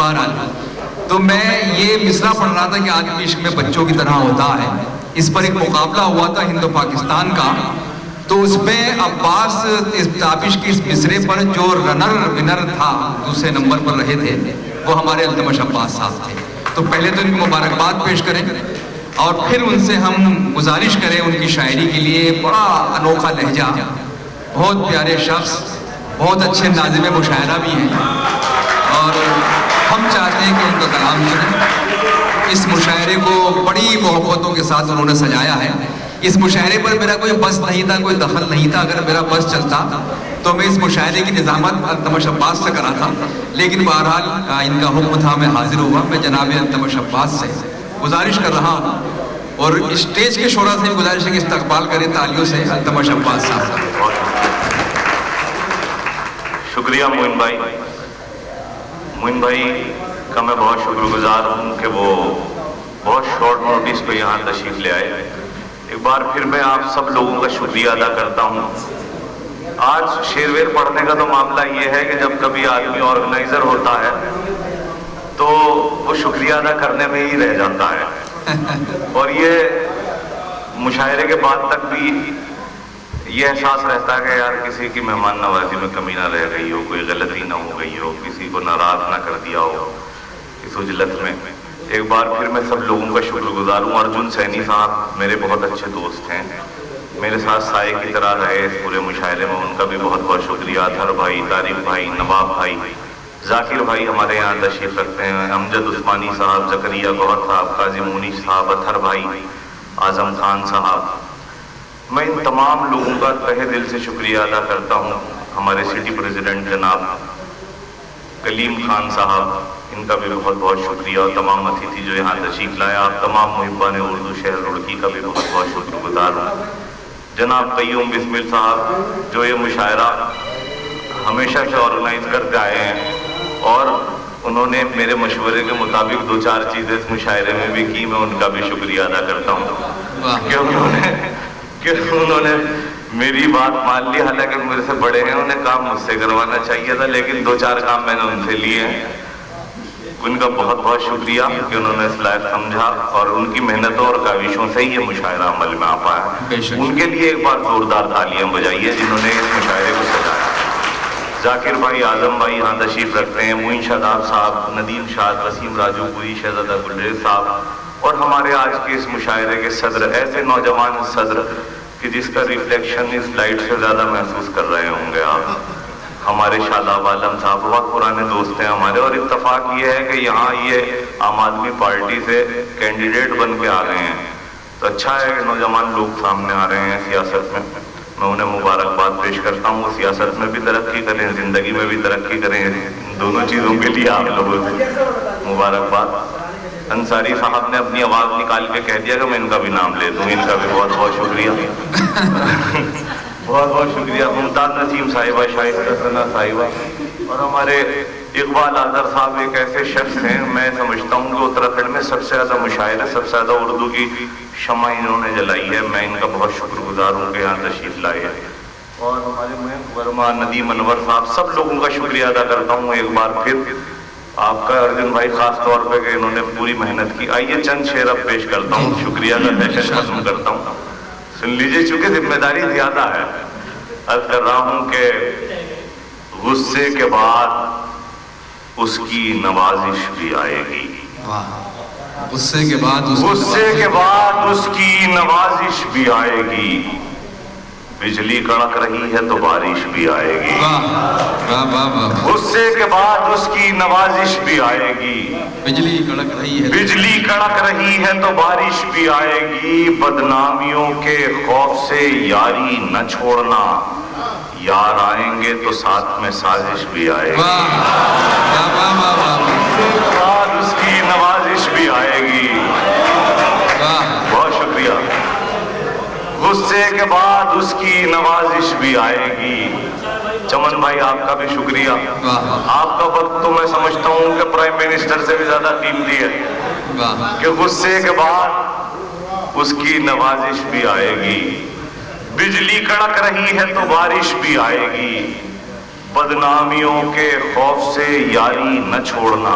بہرحال تو میں یہ مصرع پڑھ رہا تھا کہ آدمی عشق میں بچوں کی طرح ہوتا ہے. اس پر ایک مقابلہ ہوا تھا ہند و پاکستان کا, تو اس میں عباس اس تابش کی اس مصرے پر جو ونر تھا, دوسرے نمبر پر رہے تھے, وہ ہمارے التمش عباس صاحب تھے. تو پہلے تو ان کو مبارکباد پیش کریں اور پھر ان سے ہم گزارش کریں ان کی شاعری کے لیے. بڑا انوکھا لہجہ, بہت پیارے شخص, بہت اچھے ناظم مشاعرہ بھی ہیں, اور ہم چاہتے ہیں کہ ان کا کلام سنیں. اس مشاعرے کو بڑی محبتوں کے ساتھ انہوں نے سجایا ہے. اس مشاعرے پر میرا کوئی بس نہیں تھا, کوئی دخل نہیں تھا. اگر میرا بس چلتا تو میں اس مشاعرے کی نظامت التمش عباس سے کرا تھا, لیکن بہرحال ان کا حکم تھا, میں حاضر ہوا. میں جناب التمش عباس سے گزارش کر رہا ہوں, اور اسٹیج کے شعراء سے بھی گزارش ہے کہ استقبال کریں تالیوں سے التمش عباس صاحب کا. شکریہ معین بھائی. معین بھائی کا میں بہت شکر گزار ہوں کہ وہ بہت شارٹ نوٹس پہ یہاں تشریف لے آئے. ایک بار پھر میں آپ سب لوگوں کا شکریہ ادا کرتا ہوں. آج شعر ویر پڑھنے کا تو معاملہ یہ ہے کہ جب کبھی آدمی آرگنائزر ہوتا ہے تو وہ شکریہ ادا کرنے میں ہی رہ جاتا ہے, اور یہ مشاعرے کے بعد تک بھی یہ احساس رہتا ہے کہ یار کسی کی مہمان نوازی میں کمی نہ رہ گئی ہو, کوئی غلطی نہ ہو گئی ہو, کسی کو ناراض نہ کر دیا ہو اس اجلت میں. ایک بار پھر میں سب لوگوں کا شکر گزار ہوں. ارجن سینی صاحب میرے بہت اچھے دوست ہیں, میرے ساتھ سائے کی طرح رہے اس پورے مشاعرے میں, ان کا بھی بہت بہت شکریہ. اطہر بھائی, طارق بھائی, نواب بھائی, ذاکر بھائی ہمارے یہاں تشریف رکھتے ہیں, امجد عثمانی صاحب, زکریا گوہر صاحب, قاضی مونیش صاحب, اطہر بھائی, اعظم خان صاحب. میں ان تمام لوگوں کا تہہ دل سے شکریہ ادا کرتا ہوں. ہمارے سٹی پریزیڈنٹ جناب کلیم خان صاحب, ان کا بھی بہت بہت شکریہ. اور تمام اتھیتی جو یہاں تشریف لائے, آپ تمام محبان اردو شہر روڑکی کا بھی بہت بہت شکر گزار ہوں. جناب قیوم بسمل صاحب جو یہ مشاعرہ ہمیشہ سے آرگنائز کرتے آئے ہیں, اور انہوں نے میرے مشورے کے مطابق 2-4 چیزیں اس مشاعرے میں بھی کی. میں ان کا بھی شکریہ ادا کرتا ہوں کہ انہوں نے میری بات مان لی. حالانکہ میرے سے بڑے ہیں, انہیں کام مجھ سے کروانا چاہیے تھا, لیکن 2-4 کام میں نے ان سے لیے ہیں. ان کا بہت بہت شکریہ کہ انہوں نے اس لائق سمجھا, اور ان کی محنتوں اور کاوشوں سے ہی یہ مشاعرہ عمل میں آ پایا. ان کے لیے ایک بار زوردار تالیاں بجائیے جنہوں نے اس مشاعرے کو سجایا. ذاکر بھائی, اعظم بھائی یہاں تشریف رکھتے ہیں, معین شاداب صاحب, ندیم شاد, وسیم راجو پوری, شہزادہ گلریز صاحب, اور ہمارے آج کے اس مشاعرے کے صدر, ایسے نوجوان صدر کہ جس کا ریفلیکشن اس لائٹ سے زیادہ محسوس کر رہے ہوں گے آپ, ہمارے شاداب عالم صاحب. بہت پرانے دوست ہیں ہمارے, اور اتفاق یہ ہے کہ یہاں یہ عام آدمی پارٹی سے کینڈیڈیٹ بن کے آ رہے ہیں, تو اچھا ہے کہ نوجوان لوگ سامنے آ رہے ہیں سیاست میں. میں انہیں مبارکباد پیش کرتا ہوں. وہ سیاست میں بھی ترقی کریں, زندگی میں بھی ترقی کریں, دونوں چیزوں کے لیے آپ لوگوں سے مبارکباد. انصاری صاحب نے اپنی آواز نکال کے کہہ دیا کہ میں ان کا بھی نام لے دوں. ان کا بھی بہت بہت شکریہ. بہت بہت شکریہ. ممتاز نسیم صاحبہ, شائستہ ثنا صاحبہ, اور ہمارے اقبال آذر صاحب ایک ایسے شخص ہیں, میں سمجھتا ہوں کہ اتراکھنڈ میں سب سے زیادہ مشاعرے, سب سے زیادہ اردو کی شمع انہوں نے جلائی ہے. میں ان کا بہت شکر گزار ہوں کہ یہاں تشریف لائے ہیں. اور ہمارے مہک ورما, ندیم انور صاحب, سب لوگوں کا شکریہ ادا کرتا ہوں ایک بار پھر. آپ کا ارجن بھائی خاص طور پہ کہ انہوں نے پوری محنت کی. آئیے چند شعر اب پیش کرتا ہوں, شکریہ کا سیشن ختم کرتا ہوں. سن لیجیے, چونکہ ذمہ داری زیادہ ہے. عرض کر رہا ہوں کہ غصے کے بعد اس کی نوازش بھی آئے گی. غصے کے بعد اس کی نوازش بھی آئے گی. بجلی کڑک رہی ہے تو بارش بھی آئے گی. غصے کے بعد اس کی نوازش بھی آئے گی. بجلی کڑک رہی ہے تو بارش بھی آئے گی. بدنامیوں کے خوف سے یاری نہ چھوڑنا, یار آئیں گے تو ساتھ میں سازش بھی آئے گی. بعد اس کی نوازش بھی آئے گی. بہت شکریہ. غصے کے بعد اس کی نوازش بھی آئے گی. چمن بھائی آپ کا بھی شکریہ. آپ کا وقت تو میں سمجھتا ہوں کہ پرائم منسٹر سے بھی زیادہ قیمتی ہے, کہ غصے کے بعد اس کی نوازش بھی آئے گی. بجلی کڑک رہی ہے تو بارش بھی آئے گی. بدنامیوں کے خوف سے یاری نہ چھوڑنا,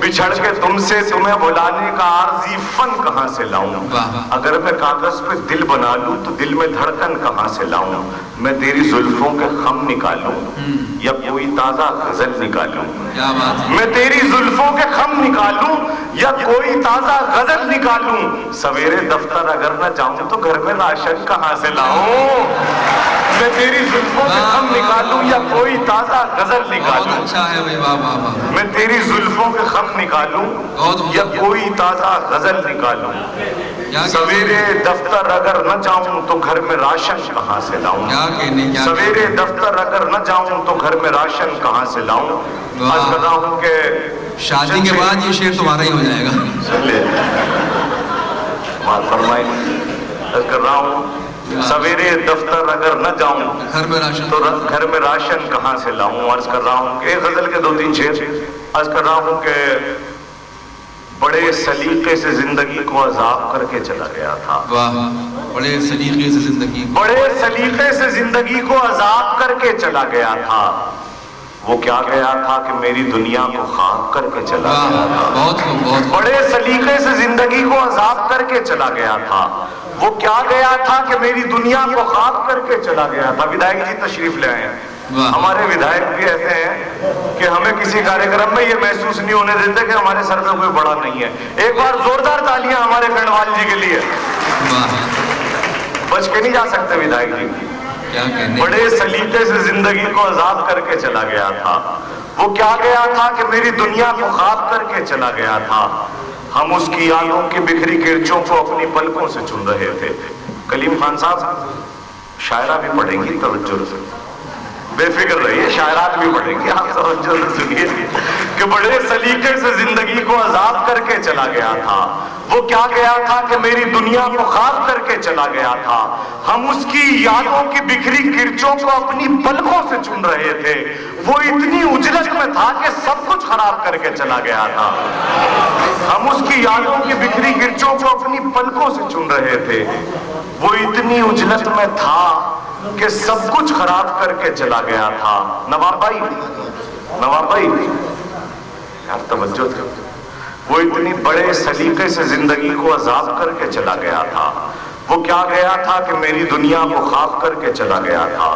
بچھڑ کے تم سے تمہیں بلانے کا عارضی فن کہاں سے لاؤں؟ اگر میں کاغذ پہ دل بنا لوں تو دل میں دھڑکن کہاں سے لاؤں؟ میں تیری زلفوں کے خم نکالوں یا کوئی تازہ غزل نکالوں؟ میں تیری زلفوں کے خم نکالوں یا کوئی تازہ غزل نکالوں؟ سویرے دفتر اگر نہ جاؤں تو گھر میں راشن کہاں سے لاؤں؟ میں تیری زلفوں کے خم نکالوں یا کوئی تازہ غزل نکالوں؟ میں تیری زلفوں کے خم نکالوں یا کوئی تازہ غزل نکالوں؟ سویرے دفتر اگر نہ جاؤں تو گھر میں راشن کہاں سے لاؤں؟ سویرے دفتر اگر نہ جاؤں تو گھر میں راشن کہاں سے لاؤں؟ عرض کر رہا ہوں کہ شادی کے بعد یہ شعر تمہارا ہی ہو جائے گا. سن لے بات فرمائیں. عرض کر رہا ہوں سویرے دفتر اگر نہ جاؤں تو گھر میں راشن کہاں سے لاؤں؟ عرض کر رہا ہوں کہ ایک غزل کے 2-3 شعر. عرض کر رہا ہوں کہ بڑے سلیقے سے زندگی کو عذاب کر کے چلا گیا تھا. بڑے سلیقے سے زندگی بڑے سلیقے سے زندگی کو عذاب کر کے چلا گیا تھا. وہ کیا گیا تھا کہ میری دنیا کو خاک کر کے چلا گیا تھا. بڑے سلیقے سے زندگی کو عذاب کر کے چلا گیا تھا. وہ کیا گیا تھا کہ میری دنیا کو خاک کر کے چلا گیا تھا. ودھائک جی تشریف لے آئے. ہمارے ودھائک بھی ایسے ہیں کہ ہمیں کسی کاریکرم میں یہ محسوس نہیں ہونے دیتے کہ ہمارے سر پہ کوئی بڑا نہیں ہے. ایک بار زوردار تالیاں ہمارے کنڈوال جی کے لیے. بچ کے نہیں جا سکتے ودھائک جی. بڑے سلیقے سے زندگی کو عذاب کر کے چلا گیا تھا. وہ کیا گیا تھا کہ میری دنیا کو خاک کر کے چلا گیا تھا. ہم اس کی یادوں کی بکھری کرچوں کو اپنی پلکوں سے چن رہے تھے. کلیم خان صاحب شاعرہ بھی پڑھیں گی, توجہ سے بے فکر رہیے, شاعرات بھی پڑھیں گی, آپ توجہ سے سنیے کہ بڑے سلیقے سے زندگی کو عذاب کر کے چلا گیا تھا. وہ کیا گیا تھا کہ میری دنیا کو خاک کر کے چلا گیا تھا. ہم اس کی یادوں کی بکھری کرچوں کو اپنی پلکوں سے چن رہے تھے. وہ اتنی اجلت میں تھا کہ سب کچھ خراب کر کے چلا گیا تھا. ہم اس کی یادوں کی بکھری کرچوں کو اپنی پلکوں سے چن رہے تھے. وہ اتنی اجلت میں تھا کہ سب کچھ خراب کر کے چلا گیا تھا. نواب بھائی یار توجہ تھا. وہ اتنی بڑے سلیقے سے زندگی کو عذاب کر کے چلا گیا تھا. وہ کیا گیا تھا کہ میری دنیا کو خاک کر کے چلا گیا تھا.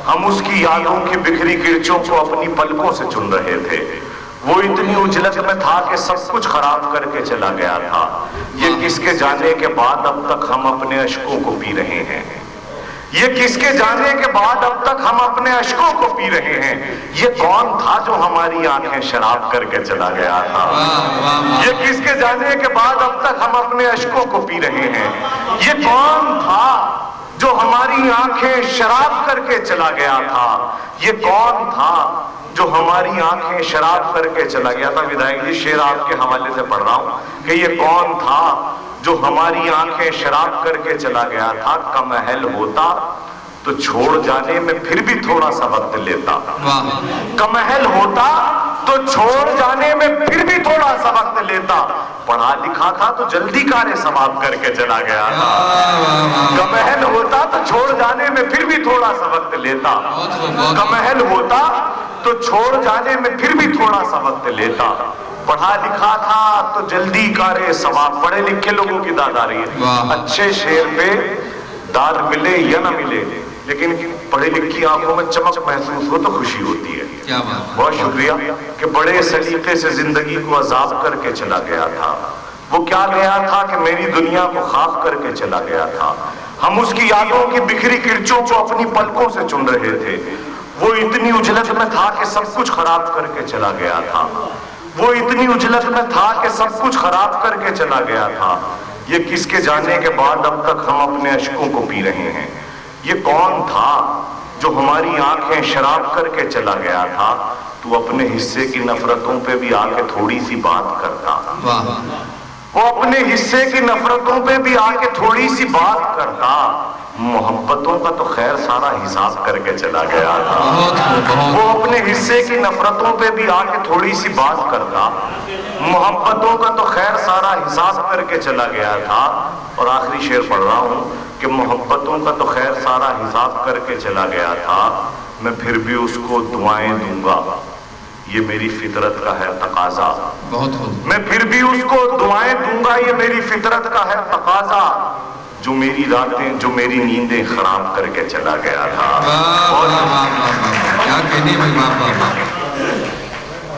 ہم اس کی یادوں کی بکھری کرچوں کو اپنی پلکوں سے چن رہے تھے. وہ اتنی اجلت میں تھا کہ سب کچھ خراب کر کے چلا گیا تھا. یہ کس کے جانے کے بعد اب تک ہم اپنے اشکوں کو پی رہے ہیں؟ یہ کس کے جانے کے بعد اب تک ہم اپنے اشکوں کو پی رہے ہیں؟ یہ کون تھا جو ہماری آنکھیں شراب کر کے چلا گیا تھا؟ یہ کس کے جانے کے بعد اب تک ہم اپنے اشکوں کو پی رہے ہیں؟ یہ کون تھا جو ہماری آنکھیں شراب کر کے چلا گیا تھا؟ یہ کون تھا جو ہماری آنکھیں شراب کر کے چلا گیا تھا؟ ودھائک جی شعر آپ کے حوالے سے پڑھ رہا ہوں کہ یہ کون تھا جو ہماری آنکھیں شراب کر کے چلا گیا تھا. کم اہل ہوتا تو چھوڑ جانے میں پھر بھی تھوڑا سا وقت لیتا. کم اہل ہوتا تو چھوڑ جانے میں پھر بھی تھوڑا سا وقت لیتا. پڑھا لکھا تھا تو جلدی کار ثواب کر کے چلا گیا تھا. کم اہل ہوتا تو چھوڑ جانے میں پھر بھی تھوڑا سا وقت لیتا. کم اہل ہوتا تو چھوڑ جانے میں پھر بھی تھوڑا سا وقت لیتا. پڑھا لکھا تھا تو جلدی کارے ثواب. پڑھے لکھے لوگوں کی داد آ رہی ہے. اچھے شعر پہ داد ملے یا نہ ملے لیکن پڑھی لکھی آنکھوں میں چمک محسوس ہو تو خوشی ہوتی ہے. بہت شکریہ کہ بڑے سلیقے سے زندگی کو عذاب کر کے چلا گیا تھا. وہ کیا گیا تھا کہ میری دنیا کو خاک کر کے چلا گیا تھا. ہم اس کی یادوں کی بکھری کرچوں کو اپنی پلکوں سے چن رہے تھے. وہ اتنی اجلت میں تھا کہ سب کچھ خراب کر کے چلا گیا تھا. وہ اتنی اجلت میں تھا کہ سب کچھ خراب کر کے چلا گیا تھا. یہ کس کے جانے کے بعد اب تک ہم اپنے اشکوں کو پی رہے ہیں؟ یہ کون تھا جو ہماری آنکھیں شراب کر کے چلا گیا تھا؟ تو اپنے حصے کی نفرتوں پہ بھی آ کے تھوڑی سی بات کرتا. وہ اپنے حصے کی نفرتوں پہ بھی آ کے تھوڑی سی بات کرتا. محبتوں کا تو خیر سارا حساب کر کے چلا گیا تھا. وہ اپنے حصے کی نفرتوں پہ بھی آ کے تھوڑی سی بات کرتا. محبتوں کا تو خیر سارا حساب کر کے چلا گیا تھا. اور آخری شعر پڑھ رہا ہوں کہ محبتوں کا تو خیر سارا حساب کر کے چلا گیا تھا. میں پھر بھی اس کو دعائیں دوں گا. یہ میری فطرت کا ہے تقاضا. بہت خوب. میں پھر بھی اس کو دعائیں دوں گا, یہ میری فطرت کا ہے تقاضا, جو میری راتیں, جو میری نیندیں خراب کر کے چلا گیا تھا. واہ واہ واہ واہ واہ, کیا کہنے بھائی, واہ واہ واہ.